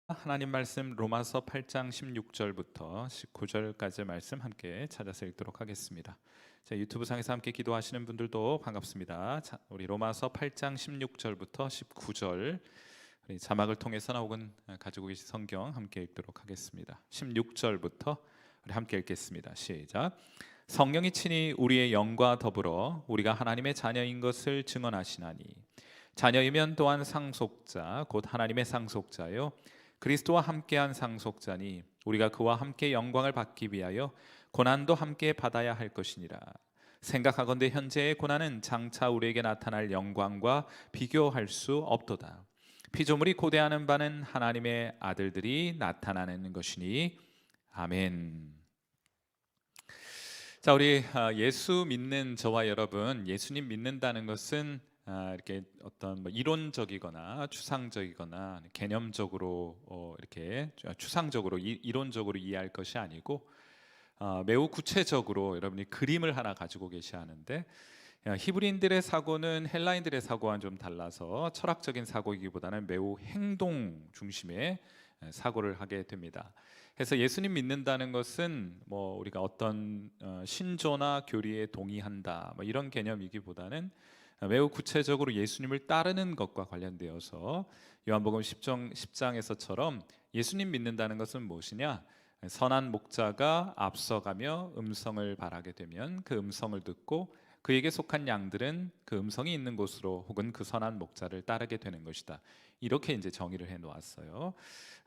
하나님 말씀 로마서 8장 16절부터 19절까지 말씀 함께 찾아서 읽도록 하겠습니다. 자, 유튜브 상에서 함께 기도하시는 분들도 반갑습니다. 자, 우리 로마서 8장 16절부터 19절 우리 자막을 통해서나 혹은 가지고 계신 성경 함께 읽도록 하겠습니다. 16절부터 우리 함께 읽겠습니다. 시작. 성령이 친히 우리의 영과 더불어 우리가 하나님의 자녀인 것을 증언하시나니 자녀이면 또한 상속자 곧 하나님의 상속자요 그리스도와 함께한 상속자니 우리가 그와 함께 영광을 받기 위하여 고난도 함께 받아야 할 것이니라. 생각하건대 현재의 고난은 장차 우리에게 나타날 영광과 비교할 수 없도다. 피조물이 고대하는 바는 하나님의 아들들이 나타나는 것이니. 아멘. 자, 우리 예수 믿는 저와 여러분, 예수님 믿는다는 것은 이렇게 어떤 이론적이거나 추상적이거나 개념적으로 이렇게 추상적으로 이론적으로 이해할 것이 아니고 매우 구체적으로 여러분이 그림을 하나 가지고 계셔야 하는데, 히브리인들의 사고는 헬라인들의 사고와는 좀 달라서 철학적인 사고이기보다는 매우 행동 중심의 사고를 하게 됩니다. 그래서 예수님 믿는다는 것은 우리가 어떤 신조나 교리에 동의한다 이런 개념이기보다는 매우 구체적으로 예수님을 따르는 것과 관련되어서 요한복음 10장에서처럼 예수님 믿는다는 것은 무엇이냐? 선한 목자가 앞서가며 음성을 발하게 되면 그 음성을 듣고 그에게 속한 양들은 그 음성이 있는 곳으로 혹은 그 선한 목자를 따르게 되는 것이다. 이렇게 이제 정의를 해 놓았어요.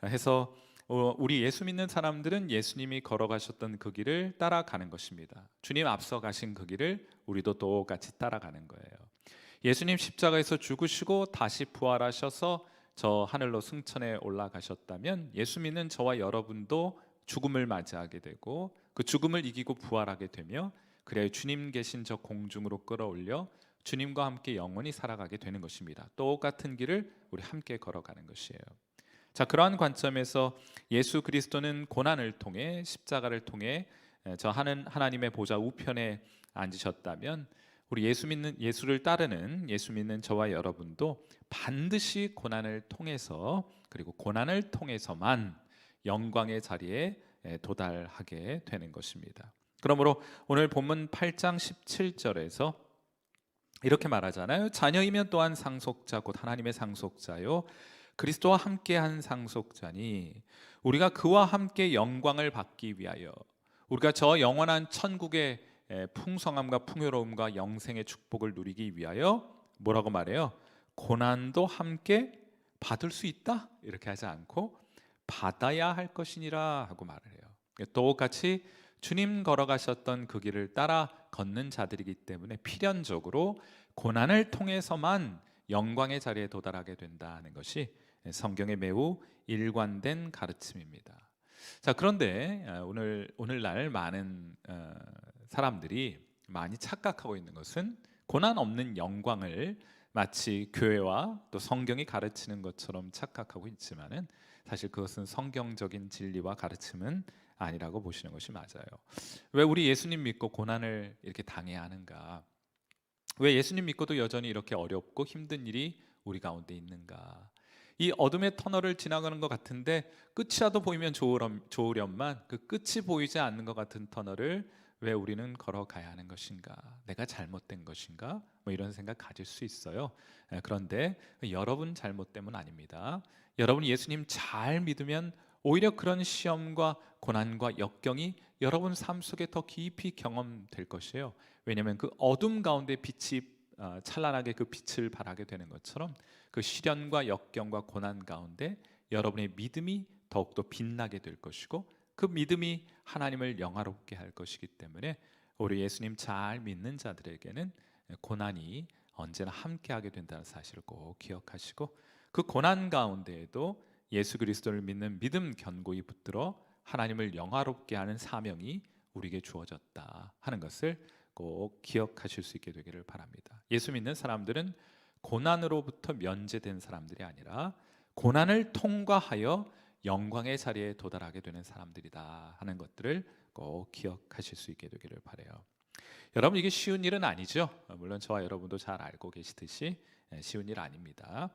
해서 우리 예수 믿는 사람들은 예수님이 걸어가셨던 그 길을 따라가는 것입니다. 주님 앞서 가신 그 길을 우리도 똑같이 따라가는 거예요. 예수님 십자가에서 죽으시고 다시 부활하셔서 저 하늘로 승천해 올라가셨다면 예수 믿는 저와 여러분도 죽음을 맞이하게 되고 그 죽음을 이기고 부활하게 되며 그래야 주님 계신 저 공중으로 끌어올려 주님과 함께 영원히 살아가게 되는 것입니다. 똑같은 길을 우리 함께 걸어가는 것이에요. 자, 그러한 관점에서 예수 그리스도는 고난을 통해 십자가를 통해 저 하나님의 보좌 우편에 앉으셨다면 우리 예수를 따르는 예수 믿는 저와 여러분도 반드시 고난을 통해서 그리고 고난을 통해서만 영광의 자리에 도달하게 되는 것입니다. 그러므로 오늘 본문 8장 17절에서 이렇게 말하잖아요. 자녀이면 또한 상속자 곧 하나님의 상속자요 그리스도와 함께한 상속자니 우리가 그와 함께 영광을 받기 위하여 우리가 저 영원한 천국의 풍성함과 풍요로움과 영생의 축복을 누리기 위하여 뭐라고 말해요? 고난도 함께 받을 수 있다? 이렇게 하지 않고 받아야 할 것이니라 하고 말을 해요. 똑같이 주님 걸어가셨던 그 길을 따라 걷는 자들이기 때문에 필연적으로 고난을 통해서만 영광의 자리에 도달하게 된다는 것이 성경의 매우 일관된 가르침입니다. 자, 그런데 오늘날 많은 사람들이 많이 착각하고 있는 것은 고난 없는 영광을 마치 교회와 또 성경이 가르치는 것처럼 착각하고 있지만은 사실 그것은 성경적인 진리와 가르침은 아니라고 보시는 것이 맞아요. 왜 우리 예수님 믿고 고난을 이렇게 당해야 하는가? 왜 예수님 믿고도 여전히 이렇게 어렵고 힘든 일이 우리 가운데 있는가? 이 어둠의 터널을 지나가는 것 같은데 끝이라도 보이면 좋으련만 그 끝이 보이지 않는 것 같은 터널을 왜 우리는 걸어가야 하는 것인가? 내가 잘못된 것인가? 이런 생각 가질 수 있어요. 그런데 여러분 잘못 때문 아닙니다. 여러분이 예수님 잘 믿으면 오히려 그런 시험과 고난과 역경이 여러분 삶 속에 더 깊이 경험될 것이에요. 왜냐하면 그 어둠 가운데 빛이 찬란하게 그 빛을 발하게 되는 것처럼 그 시련과 역경과 고난 가운데 여러분의 믿음이 더욱더 빛나게 될 것이고 그 믿음이 하나님을 영화롭게 할 것이기 때문에 우리 예수님 잘 믿는 자들에게는 고난이 언제나 함께하게 된다는 사실을 꼭 기억하시고 그 고난 가운데에도 예수 그리스도를 믿는 믿음 견고히 붙들어 하나님을 영화롭게 하는 사명이 우리에게 주어졌다 하는 것을 꼭 기억하실 수 있게 되기를 바랍니다. 예수 믿는 사람들은 고난으로부터 면제된 사람들이 아니라 고난을 통과하여 영광의 자리에 도달하게 되는 사람들이다 하는 것들을 꼭 기억하실 수 있게 되기를 바라요. 여러분, 이게 쉬운 일은 아니죠. 물론 저와 여러분도 잘 알고 계시듯이 쉬운 일 아닙니다.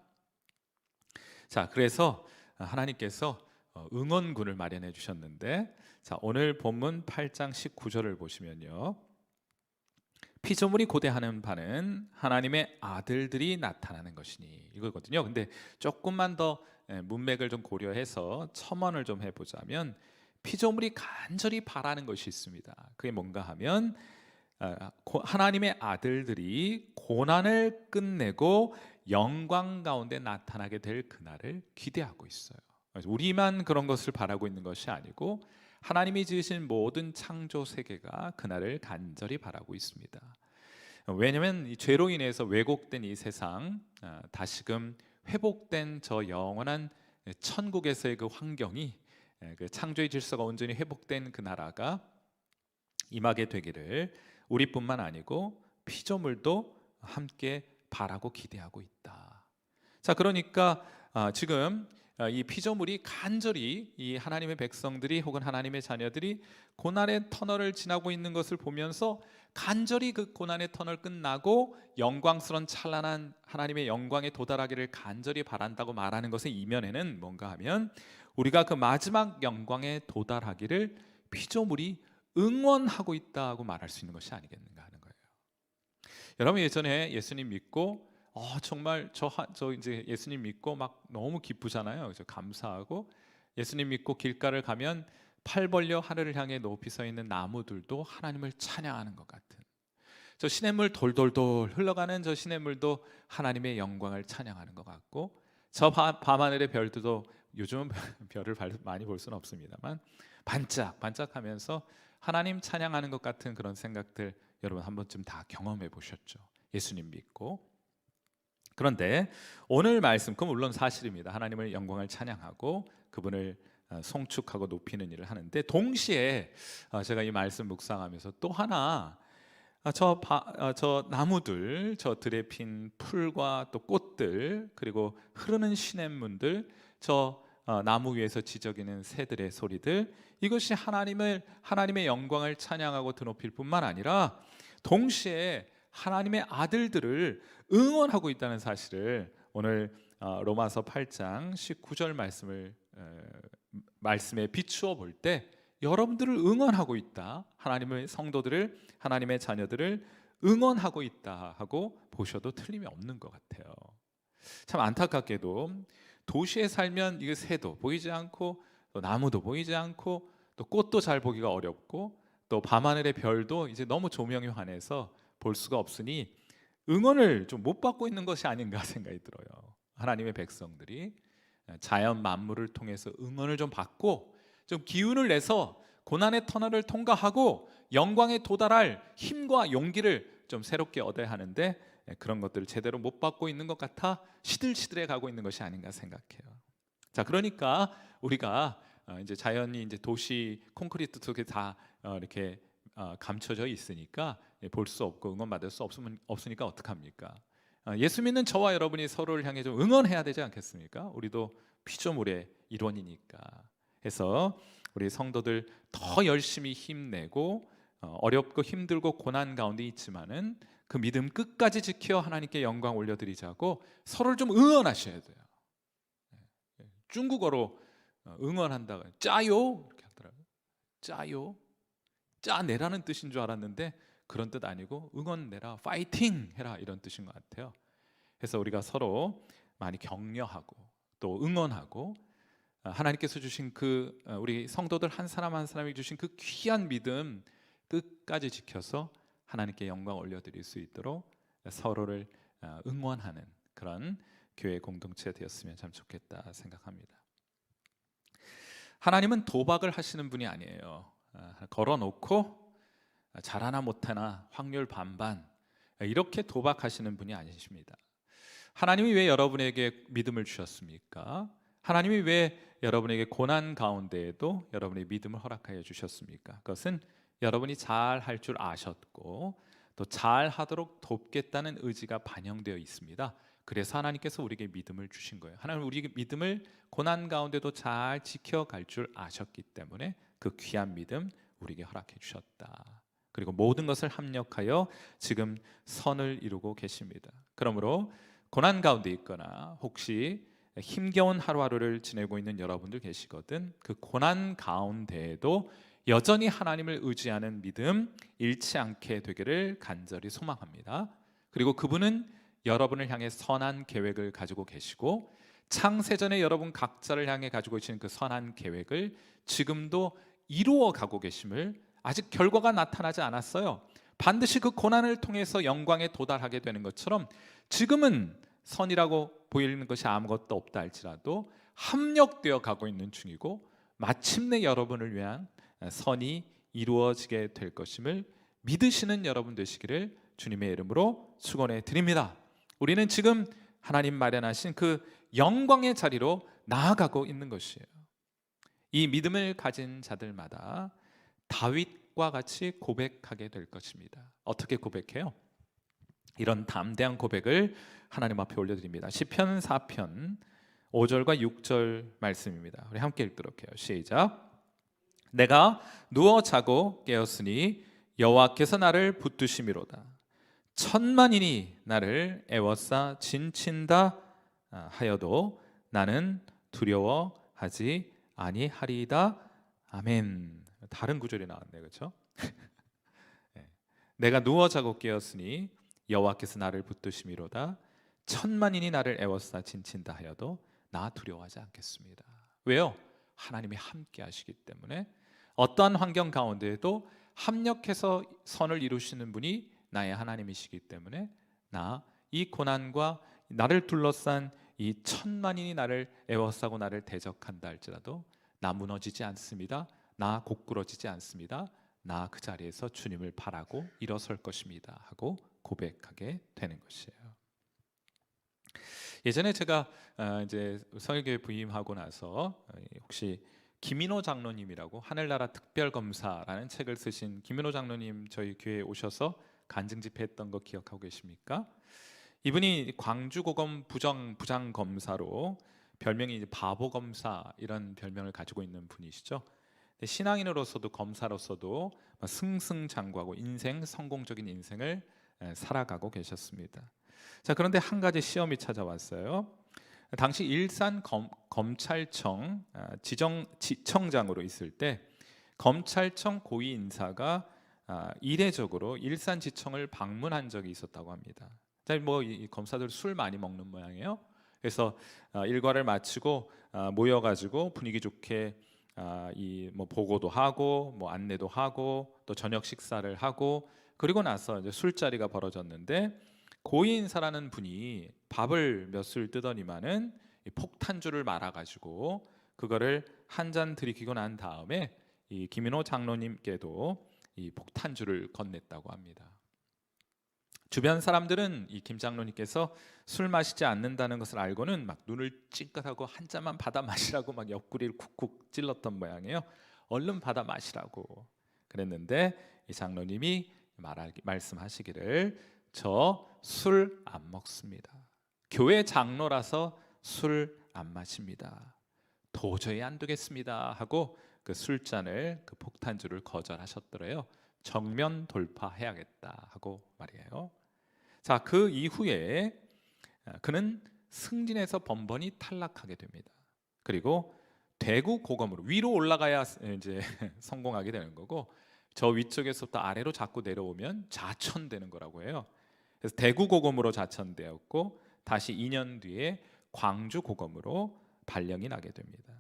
자, 그래서 하나님께서 응원군을 마련해 주셨는데, 자, 오늘 본문 8장 19절을 보시면요, 피조물이 고대하는 바는 하나님의 아들들이 나타나는 것이니, 이거거든요. 근데 조금만 더 문맥을 좀 고려해서 첨언을 좀 해보자면, 피조물이 간절히 바라는 것이 있습니다. 그게 뭔가 하면 하나님의 아들들이 고난을 끝내고 영광 가운데 나타나게 될 그날을 기대하고 있어요. 우리만 그런 것을 바라고 있는 것이 아니고 하나님이 지으신 모든 창조 세계가 그날을 간절히 바라고 있습니다. 왜냐하면 이 죄로 인해서 왜곡된 이 세상, 다시금 회복된 저 영원한 천국에서의 그 환경이, 그 창조의 질서가 온전히 회복된 그 나라가 임하게 되기를 우리뿐만 아니고 피조물도 함께 바라고 기대하고 있다. 자, 그러니까 지금 이 피조물이 간절히 이 하나님의 백성들이 혹은 하나님의 자녀들이 고난의 터널을 지나고 있는 것을 보면서 간절히 그 고난의 터널 끝나고 영광스러운 찬란한 하나님의 영광에 도달하기를 간절히 바란다고 말하는 것의 이면에는 뭔가 하면, 우리가 그 마지막 영광에 도달하기를 피조물이 응원하고 있다고 말할 수 있는 것이 아니겠는가 하는 거예요. 여러분, 예전에 예수님 믿고 정말 저 이제 예수님 믿고 막 너무 기쁘잖아요. 그래서 감사하고, 예수님 믿고 길가를 가면 팔 벌려 하늘을 향해 높이 서 있는 나무들도 하나님을 찬양하는 것 같은, 저 시냇물 돌돌돌 흘러가는 저 시냇물도 하나님의 영광을 찬양하는 것 같고, 저 밤하늘의 별들도 요즘은 별을 많이 볼 수는 없습니다만 반짝반짝하면서 하나님 찬양하는 것 같은 그런 생각들, 여러분 한 번쯤 다 경험해 보셨죠? 예수님 믿고. 그런데 오늘 말씀, 그 물론 사실입니다. 하나님을 영광을 찬양하고 그분을 송축하고 높이는 일을 하는데, 동시에 제가 이 말씀 묵상하면서 또 하나, 저 나무들, 저 들에 핀 풀과 또 꽃들, 그리고 흐르는 시냇물들, 저 나무 위에서 지저귀는 새들의 소리들, 이것이 하나님의 영광을 찬양하고 드높일 뿐만 아니라 동시에 하나님의 아들들을 응원하고 있다는 사실을 오늘 로마서 8장 19절 말씀에 비추어 볼 때, 여러분들을 응원하고 있다, 하나님의 성도들을, 하나님의 자녀들을 응원하고 있다 하고 보셔도 틀림이 없는 것 같아요. 참 안타깝게도 도시에 살면 이게 새도 보이지 않고, 또 나무도 보이지 않고, 또 꽃도 잘 보기가 어렵고, 또 밤하늘의 별도 이제 너무 조명이 환해서 볼 수가 없으니 응원을 좀 못 받고 있는 것이 아닌가 생각이 들어요. 하나님의 백성들이 자연 만물을 통해서 응원을 좀 받고, 좀 기운을 내서 고난의 터널을 통과하고 영광에 도달할 힘과 용기를 좀 새롭게 얻어야 하는데, 그런 것들을 제대로 못 받고 있는 것 같아 시들시들해 가고 있는 것이 아닌가 생각해요. 자, 그러니까 우리가 이제 자연이 이제 도시 콘크리트 속에 다 이렇게 감춰져 있으니까 볼 수 없고 응원받을 수 없으니까 어떡합니까? 예수 믿는 저와 여러분이 서로를 향해 좀 응원해야 되지 않겠습니까? 우리도 피조물의 일원이니까. 해서 우리 성도들 더 열심히 힘내고, 어렵고 힘들고 고난 가운데 있지만은 그 믿음 끝까지 지켜 하나님께 영광 올려드리자고 서로를 좀 응원하셔야 돼요. 중국어로 응원한다고 짜요 이렇게 하더라고요. 짜요, 짜내라는 뜻인 줄 알았는데 그런 뜻 아니고 응원내라, 파이팅 해라, 이런 뜻인 것 같아요. 그래서 우리가 서로 많이 격려하고 또 응원하고, 하나님께서 주신 그 우리 성도들 한 사람 한 사람이 주신 그 귀한 믿음 끝까지 지켜서 하나님께 영광 올려드릴 수 있도록 서로를 응원하는 그런 교회 공동체 되었으면 참 좋겠다 생각합니다. 하나님은 도박을 하시는 분이 아니에요. 걸어놓고 잘하나 못하나 확률 반반 이렇게 도박하시는 분이 아니십니다. 하나님이 왜 여러분에게 믿음을 주셨습니까? 하나님이 왜 여러분에게 고난 가운데에도 여러분의 믿음을 허락하여 주셨습니까? 그것은 여러분이 잘 할 줄 아셨고 또 잘 하도록 돕겠다는 의지가 반영되어 있습니다. 그래서 하나님께서 우리에게 믿음을 주신 거예요. 하나님은 우리에게 믿음을 고난 가운데도 잘 지켜갈 줄 아셨기 때문에 그 귀한 믿음 우리에게 허락해 주셨다. 그리고 모든 것을 합력하여 지금 선을 이루고 계십니다. 그러므로 고난 가운데 있거나 혹시 힘겨운 하루하루를 지내고 있는 여러분들 계시거든. 그 고난 가운데에도 여전히 하나님을 의지하는 믿음 잃지 않게 되기를 간절히 소망합니다. 그리고 그분은 여러분을 향해 선한 계획을 가지고 계시고 창세전에 여러분 각자를 향해 가지고 계신 그 선한 계획을 지금도 이루어 가고 계심을, 아직 결과가 나타나지 않았어요. 반드시 그 고난을 통해서 영광에 도달하게 되는 것처럼 지금은 선이라고 보이는 것이 아무것도 없다 할지라도 합력되어 가고 있는 중이고 마침내 여러분을 위한 선이 이루어지게 될 것임을 믿으시는 여러분 되시기를 주님의 이름으로 축원해 드립니다. 우리는 지금 하나님 마련하신 그 영광의 자리로 나아가고 있는 것이에요. 이 믿음을 가진 자들마다 다윗과 같이 고백하게 될 것입니다. 어떻게 고백해요? 이런 담대한 고백을 하나님 앞에 올려드립니다. 시편 4편 5절과 6절 말씀입니다. 우리 함께 읽도록 해요. 시작. 내가 누워 자고 깨었으니 여호와께서 나를 붙드심이로다. 천만인이 나를 애워싸 진친다 하여도 나는 두려워하지 아니하리이다. 아멘. 다른 구절이 나왔네요, 그렇죠? 내가 누워 자고 깨었으니 여호와께서 나를 붙드심이로다. 천만인이 나를 애워싸 진친다 하여도 나 두려워하지 않겠습니다. 왜요? 하나님이 함께 하시기 때문에 어떠한 환경 가운데에도 합력해서 선을 이루시는 분이 나의 하나님이시기 때문에 나 이 고난과 나를 둘러싼 이 천만인이 나를 애워싸고 나를 대적한다 할지라도 나 무너지지 않습니다. 나 곡꾸러지지 않습니다. 나 그 자리에서 주님을 바라고 일어설 것입니다 하고 고백하게 되는 것이에요. 예전에 제가 이제 성일교회 부임하고 나서 혹시 김인호 장로님이라고 하늘나라 특별검사라는 책을 쓰신 김인호 장로님 저희 교회에 오셔서 간증 집회했던 거 기억하고 계십니까? 이분이 광주고검 부장검사로 별명이 이제 바보검사 이런 별명을 가지고 있는 분이시죠. 신앙인으로서도 검사로서도 승승장구하고 성공적인 인생을 살아가고 계셨습니다. 자, 그런데 한 가지 시험이 찾아왔어요. 당시 일산 검찰청 지청장으로 있을 때 검찰청 고위 인사가 이례적으로 일산지청을 방문한 적이 있었다고 합니다. 이 검사들 술 많이 먹는 모양이에요. 그래서 일과를 마치고 모여가지고 분위기 좋게 보고도 하고 안내도 하고 또 저녁 식사를 하고 그리고 나서 이제 술자리가 벌어졌는데 고위 인사라는 분이 밥을 몇 술 뜨더니만은 폭탄주를 말아가지고 그거를 한 잔 들이키고 난 다음에 이 김인호 장로님께도 이 폭탄주를 건넸다고 합니다. 주변 사람들은 이 김 장로님께서 술 마시지 않는다는 것을 알고는 막 눈을 찡긋하고 한 잔만 받아 마시라고 막 옆구리를 쿡쿡 찔렀던 모양이에요. 얼른 받아 마시라고 그랬는데 이 장로님이 말씀하시기를 저 술 안 먹습니다. 교회 장로라서 술 안 마십니다. 도저히 안 되겠습니다 하고 그 술잔을 그 폭탄주를 거절하셨더래요. 정면 돌파해야겠다 하고 말이에요. 자, 그 이후에 그는 승진해서 번번이 탈락하게 됩니다. 그리고 대구 고검으로 위로 올라가야 이제 성공하게 되는 거고 저 위쪽에서부터 아래로 자꾸 내려오면 자천되는 거라고 해요. 그래서 대구 고검으로 자천되었고 다시 2년 뒤에 광주 고검으로 발령이 나게 됩니다.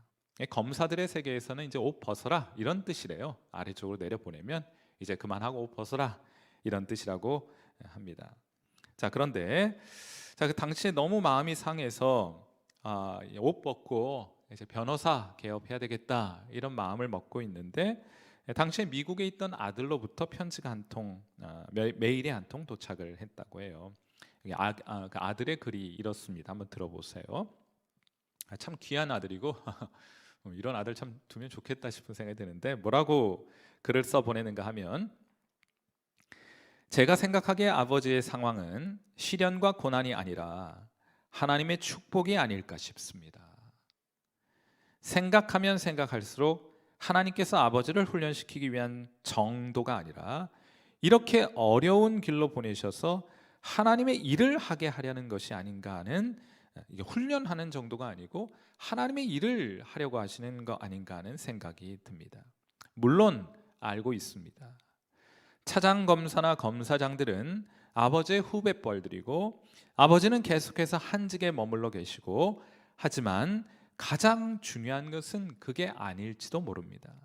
검사들의 세계에서는 이제 옷 벗어라 이런 뜻이래요. 아래쪽으로 내려보내면 이제 그만하고 옷 벗어라 이런 뜻이라고 합니다. 자, 그런데 그 당시에 너무 마음이 상해서 옷 벗고 이제 변호사 개업해야 되겠다 이런 마음을 먹고 있는데 당시에 미국에 있던 아들로부터 편지가 한 통, 메일이 한 통 도착을 했다고 해요. 그 아들의 글이 이렇습니다. 한번 들어보세요. 참 귀한 아들이고 이런 아들 참 두면 좋겠다 싶은 생각이 드는데 뭐라고 글을 써보내는가 하면 제가 생각하기에 아버지의 상황은 시련과 고난이 아니라 하나님의 축복이 아닐까 싶습니다. 생각하면 생각할수록 하나님께서 아버지를 훈련시키기 위한 정도가 아니라 이렇게 어려운 길로 보내셔서 하나님의 일을 하게 하려는 것이 아닌가 하는 이게 훈련하는 정도가 아니고 하나님의 일을 하려고 하시는 거 아닌가 하는 생각이 듭니다. 물론 알고 있습니다. 차장 검사나 검사장들은 아버지의 후배뻘들이고 아버지는 계속해서 한직에 머물러 계시고, 하지만 가장 중요한 것은 그게 아닐지도 모릅니다.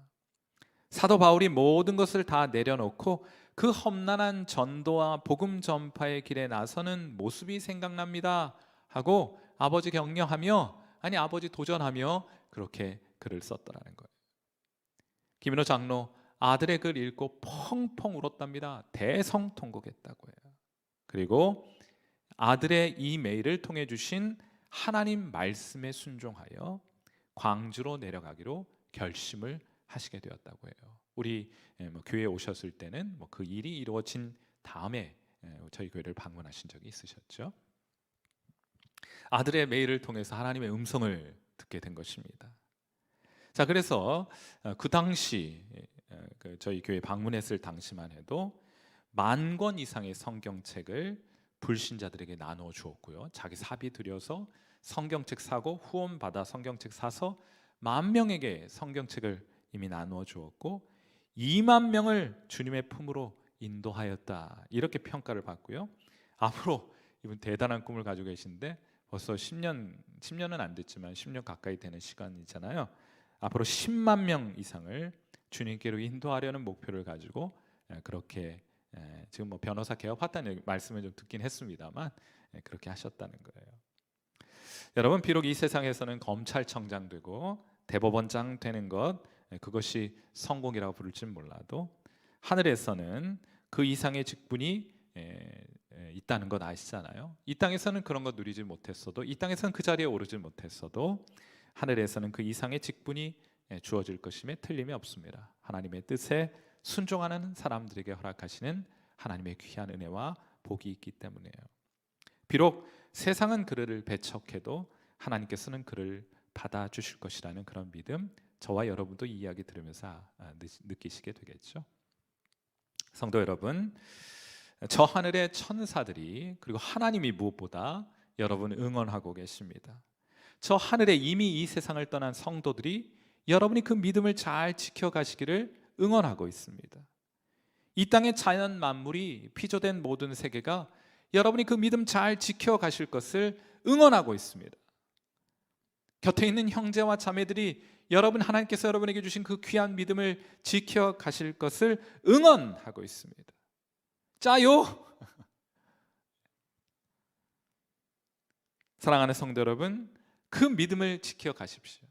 사도 바울이 모든 것을 다 내려놓고 그 험난한 전도와 복음 전파의 길에 나서는 모습이 생각납니다 하고 아버지 격려하며, 아니 아버지 도전하며 그렇게 글을 썼더라는 거예요. 김인호 장로 아들의 글 읽고 펑펑 울었답니다. 대성통곡했다고 해요. 그리고 아들의 이 메일을 통해 주신 하나님 말씀에 순종하여 광주로 내려가기로 결심을 하시게 되었다고 해요. 우리 교회에 오셨을 때는 그 일이 이루어진 다음에 저희 교회를 방문하신 적이 있으셨죠. 아들의 메일을 통해서 하나님의 음성을 듣게 된 것입니다. 자, 그래서 그 당시 저희 교회 방문했을 당시만 해도 10,000권 이상의 성경책을 불신자들에게 나누어 주었고요. 자기 사비 들여서 성경책 사고 후원 받아 성경책 사서 10,000명에게 성경책을 이미 나누어 주었고 20,000명을 주님의 품으로 인도하였다, 이렇게 평가를 받고요. 앞으로 이분 대단한 꿈을 가지고 계신데 벌써 10년은 안 됐지만 10년 가까이 되는 시간이잖아요. 앞으로 10만 명 이상을 주님께로 인도하려는 목표를 가지고 그렇게 지금 변호사 개업했다는 말씀을 좀 듣긴 했습니다만 그렇게 하셨다는 거예요. 여러분, 비록 이 세상에서는 검찰청장 되고 대법원장 되는 것, 그것이 성공이라고 부를지는 몰라도 하늘에서는 그 이상의 직분이 있다는 것 아시잖아요. 이 땅에서는 그런 것 누리지 못했어도, 이 땅에서는 그 자리에 오르지 못했어도 하늘에서는 그 이상의 직분이 주어질 것임에 틀림이 없습니다. 하나님의 뜻에 순종하는 사람들에게 허락하시는 하나님의 귀한 은혜와 복이 있기 때문이에요. 비록 세상은 그를 배척해도 하나님께서는 그를 받아주실 것이라는 그런 믿음, 저와 여러분도 이 이야기 들으면서 느끼시게 되겠죠. 성도 여러분, 저 하늘의 천사들이 그리고 하나님이 무엇보다 여러분을 응원하고 계십니다. 저 하늘에 이미 이 세상을 떠난 성도들이 여러분이 그 믿음을 잘 지켜가시기를 응원하고 있습니다. 이 땅의 자연 만물이 피조된 모든 세계가 여러분이 그 믿음 잘 지켜가실 것을 응원하고 있습니다. 곁에 있는 형제와 자매들이 여러분, 하나님께서 여러분에게 주신 그 귀한 믿음을 지켜가실 것을 응원하고 있습니다. 짜요! 사랑하는 성도 여러분, 그 믿음을 지켜가십시오.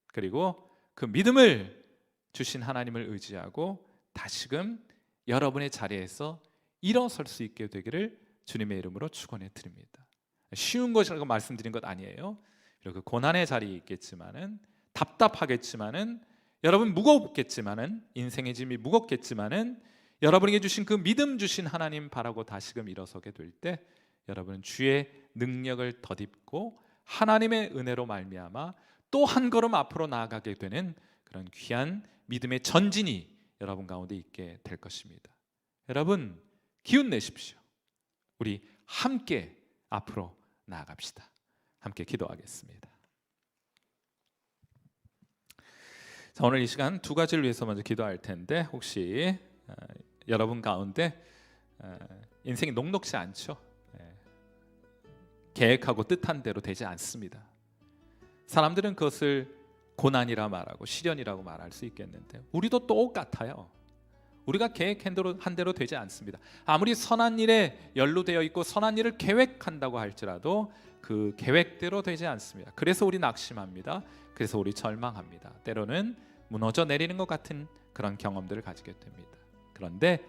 그리고 그 믿음을 주신 하나님을 의지하고 다시금 여러분의 자리에서 일어설 수 있게 되기를 주님의 이름으로 축원해 드립니다. 쉬운 것이라고 말씀드린 것 아니에요. 이렇게 고난의 자리에 있겠지만은, 답답하겠지만은, 여러분 무겁겠지만은, 인생의 짐이 무겁겠지만은, 여러분에게 주신 그 믿음 주신 하나님 바라고 다시금 일어서게 될 때 여러분은 주의 능력을 덧입고 하나님의 은혜로 말미암아 또 한 걸음 앞으로 나아가게 되는 그런 귀한 믿음의 전진이 여러분 가운데 있게 될 것입니다. 여러분, 기운 내십시오. 우리 함께 앞으로 나아갑시다. 함께 기도하겠습니다. 자, 오늘 이 시간 두 가지를 위해서 먼저 기도할 텐데, 혹시 여러분 가운데 인생이 녹록지 않죠? 계획하고 뜻한 대로 되지 않습니다. 사람들은 그것을 고난이라 말하고 시련이라고 말할 수 있겠는데, 우리도 똑같아요. 우리가 계획한 대로 되지 않습니다. 아무리 선한 일에 연루되어 있고 선한 일을 계획한다고 할지라도 그 계획대로 되지 않습니다. 그래서 우리 낙심합니다. 그래서 우리 절망합니다. 때로는 무너져 내리는 것 같은 그런 경험들을 가지게 됩니다. 그런데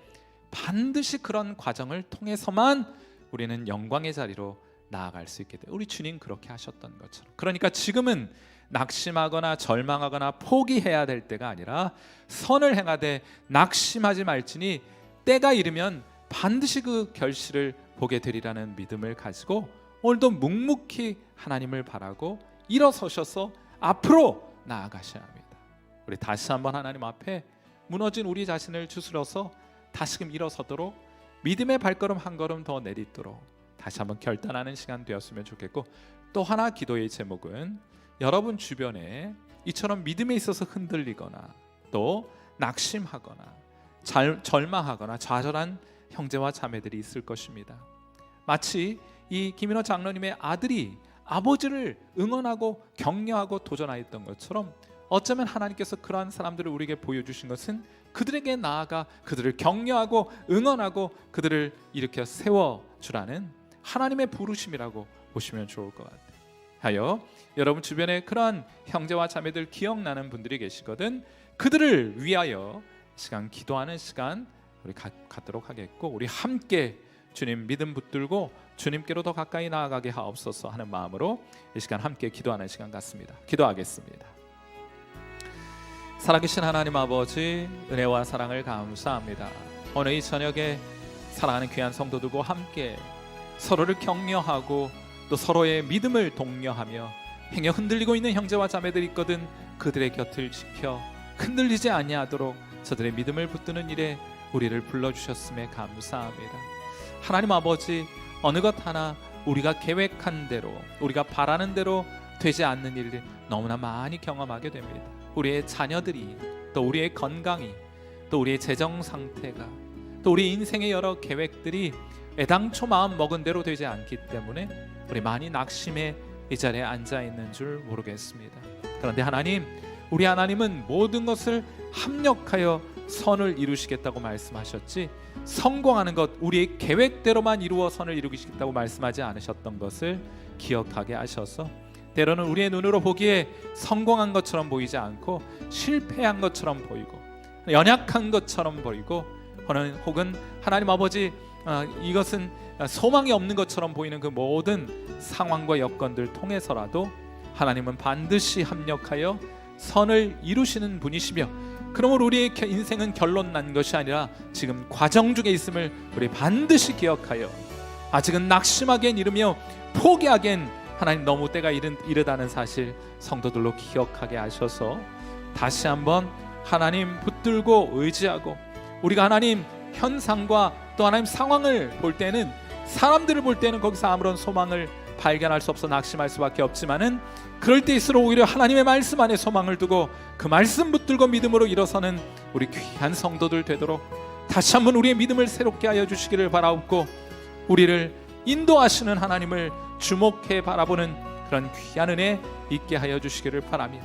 반드시 그런 과정을 통해서만 우리는 영광의 자리로 나아갈 수 있게 돼요. 우리 주님 그렇게 하셨던 것처럼. 그러니까 지금은 낙심하거나 절망하거나 포기해야 될 때가 아니라 선을 행하되 낙심하지 말지니 때가 이르면 반드시 그 결실을 보게 되리라는 믿음을 가지고 오늘도 묵묵히 하나님을 바라고 일어서셔서 앞으로 나아가셔야 합니다. 우리 다시 한번 하나님 앞에 무너진 우리 자신을 주스러서 다시금 일어서도록, 믿음의 발걸음 한 걸음 더 내딛도록 다시 한번 결단하는 시간 되었으면 좋겠고, 또 하나 기도의 제목은 여러분 주변에 이처럼 믿음에 있어서 흔들리거나 또 낙심하거나 절망하거나 좌절한 형제와 자매들이 있을 것입니다. 마치 이 김인호 장로님의 아들이 아버지를 응원하고 격려하고 도전하였던 것처럼 어쩌면 하나님께서 그러한 사람들을 우리에게 보여주신 것은 그들에게 나아가 그들을 격려하고 응원하고 그들을 일으켜 세워주라는 하나님의 부르심이라고 보시면 좋을 것 같아요. 하여 여러분 주변에 그러한 형제와 자매들 기억나는 분들이 계시거든 그들을 위하여 시간 기도하는 시간 우리 갖도록 하겠고, 우리 함께 주님 믿음 붙들고 주님께로 더 가까이 나아가게 하옵소서 하는 마음으로 이 시간 함께 기도하는 시간 같습니다. 기도하겠습니다. 살아계신 하나님 아버지, 은혜와 사랑을 감사합니다. 오늘 이 저녁에 사랑하는 귀한 성도들과 함께 서로를 격려하고 또 서로의 믿음을 독려하며 행여 흔들리고 있는 형제와 자매들이 있거든 그들의 곁을 지켜 흔들리지 아니하도록 저들의 믿음을 붙드는 일에 우리를 불러주셨음에 감사합니다. 하나님 아버지, 어느 것 하나 우리가 계획한 대로 우리가 바라는 대로 되지 않는 일을 너무나 많이 경험하게 됩니다. 우리의 자녀들이 또 우리의 건강이 또 우리의 재정 상태가 또 우리 인생의 여러 계획들이 애당초 마음 먹은 대로 되지 않기 때문에 우리 많이 낙심해 이 자리에 앉아 있는 줄 모르겠습니다. 그런데 하나님, 우리 하나님은 모든 것을 합력하여 선을 이루시겠다고 말씀하셨지 성공하는 것, 우리의 계획대로만 이루어 선을 이루시겠다고 말씀하지 않으셨던 것을 기억하게 하셔서 때로는 우리의 눈으로 보기에 성공한 것처럼 보이지 않고 실패한 것처럼 보이고 연약한 것처럼 보이고 혹은 하나님 아버지 이것은 소망이 없는 것처럼 보이는 그 모든 상황과 여건들 통해서라도 하나님은 반드시 합력하여 선을 이루시는 분이시며, 그러므로 우리의 인생은 결론 난 것이 아니라 지금 과정 중에 있음을 우리 반드시 기억하여 아직은 낙심하기엔 이르며 포기하기엔 하나님 너무 때가 이르다는 사실 성도들로 기억하게 하셔서 다시 한번 하나님 붙들고 의지하고, 우리가 하나님 현상과 또 하나님 상황을 볼 때는, 사람들을 볼 때는 거기서 아무런 소망을 발견할 수 없어 낙심할 수밖에 없지만은 그럴 때일수록 오히려 하나님의 말씀 안에 소망을 두고 그 말씀 붙들고 믿음으로 일어서는 우리 귀한 성도들 되도록 다시 한번 우리의 믿음을 새롭게 하여 주시기를 바라옵고, 우리를 인도하시는 하나님을 주목해 바라보는 그런 귀한 은혜 있게 하여 주시기를 바라며,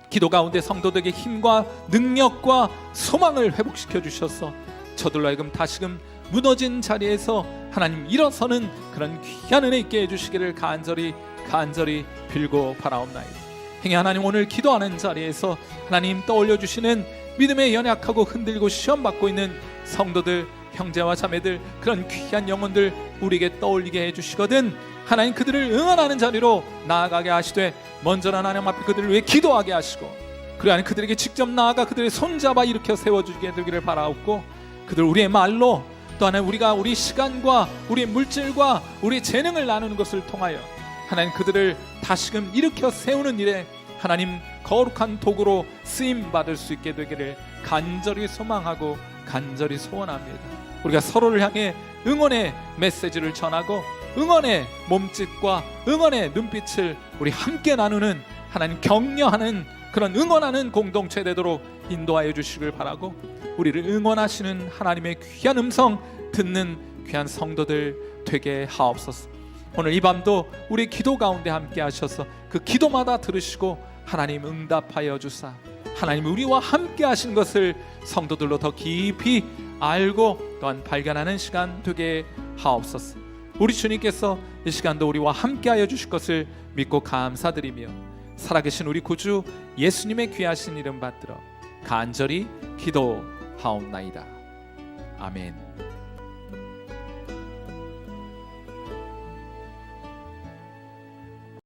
기도 가운데 성도들에게 힘과 능력과 소망을 회복시켜 주셔서 저들로 하여금 다시금 무너진 자리에서 하나님 일어서는 그런 귀한 은혜 있게 해주시기를 간절히 빌고 바라옵나이다. 행여 하나님 오늘 기도하는 자리에서 하나님 떠올려주시는 믿음에 연약하고 흔들리고 시험받고 있는 성도들, 형제와 자매들, 그런 귀한 영혼들 우리에게 떠올리게 해주시거든 하나님 그들을 응원하는 자리로 나아가게 하시되, 먼저 하나님 앞에 그들을 위해 기도하게 하시고, 그리고 하나님 그들에게 직접 나아가 그들의 손잡아 일으켜 세워주게 되기를 바라옵고, 그들 우리의 말로 또 하나님 우리가 우리 시간과 우리 물질과 우리 재능을 나누는 것을 통하여 하나님 그들을 다시금 일으켜 세우는 일에 하나님 거룩한 도구로 쓰임 받을 수 있게 되기를 간절히 소망하고 간절히 소원합니다. 우리가 서로를 향해 응원의 메시지를 전하고 응원의 몸짓과 응원의 눈빛을 우리 함께 나누는 하나님 격려하는 그런 응원하는 공동체 되도록 인도하여 주시길 바라고, 우리를 응원하시는 하나님의 귀한 음성 듣는 귀한 성도들 되게 하옵소서. 오늘 이 밤도 우리 기도 가운데 함께 하셔서 그 기도마다 들으시고 하나님 응답하여 주사 하나님 우리와 함께 하신 것을 성도들로 더 깊이 알고 또한 발견하는 시간 되게 하옵소서. 우리 주님께서 이 시간도 우리와 함께 하여 주실 것을 믿고 감사드리며, 살아계신 우리 구주 예수님의 귀하신 이름 받들어 간절히 기도하옵나이다. 아멘.